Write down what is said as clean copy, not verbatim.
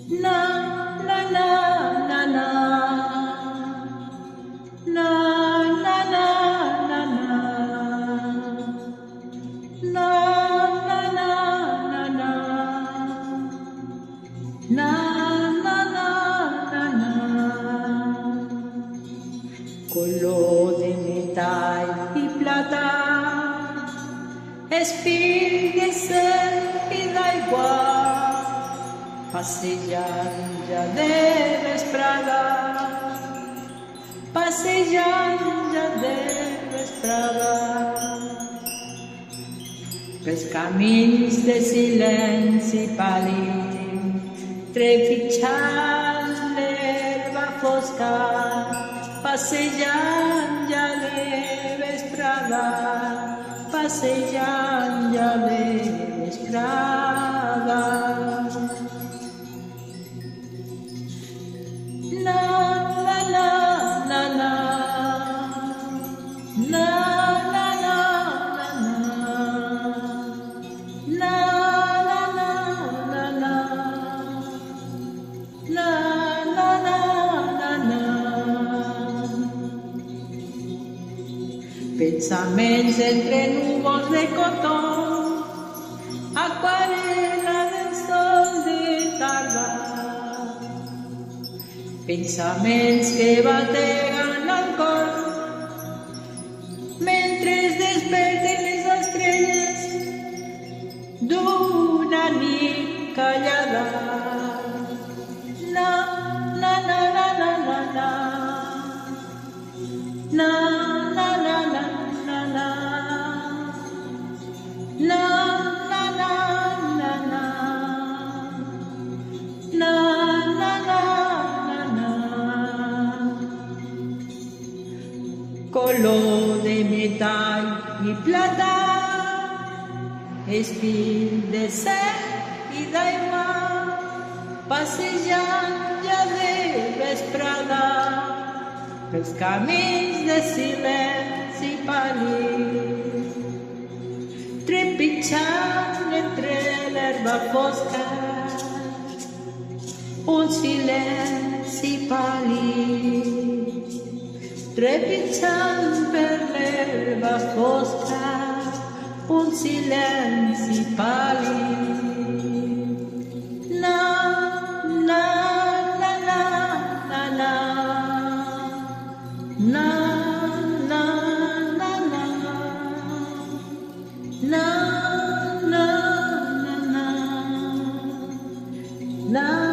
Na na na na na na na na na na na na na na na color de metal y plata, espíritu de ser y da igual, passejar de vesprada, passejar de vesprada, pels camins de silenci pàl·lid, trepitjant l'herba fosca, passejant ja de vesprada, passejant ja de vesprada. Na na na na na na na na na na. Pensaments entre núvols de cotó, aquarela del sol de tarda, pensaments que bateguen al cor mentre es desperten les estrelles d'una nit callada. Na na na na na na na na na na na na na na na na na na na na. Color de metal y plata, espín de ser y d'aigua, passejant ja de vesprada, pels camins de silenci pàl·lid, trepitjant entre l'herba fosca, un silenci pàl·lid, trepitjant per l'herba fosca, un silenci pàl·lid. Na na na na na na na na na na na na na na.